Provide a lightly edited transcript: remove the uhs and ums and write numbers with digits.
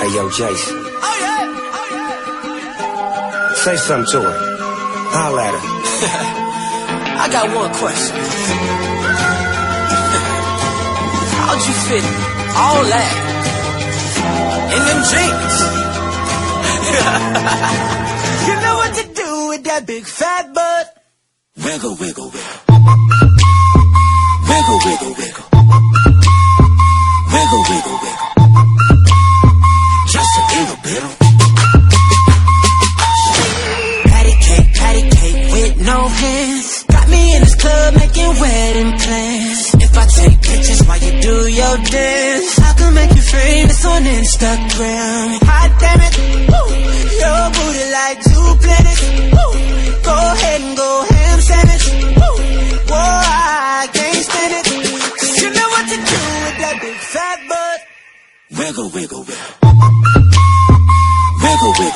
Hey, yo, Jason. Oh, yeah. Oh, yeah. Say something to her. Holla at her. I got one question. How'd you fit all that in them jeans? You know what to do with that big fat butt. Wiggle, wiggle, wiggle. Wiggle, wiggle, wiggle. Wiggle, wiggle, wiggle. Just a little bit. Patty cake with no hands. Got me in this club making wedding plans. If I take pictures while you do your dance, I can make you famous on Instagram. Hot damn it, woo. Your booty like 2 planets. Woo. Go ahead and go ham sandwich. Woo. Whoa, I can't stand it. 'Cause you know what to do with that big fat butt. Wiggle, wiggle, wiggle. Wiggle, wiggle.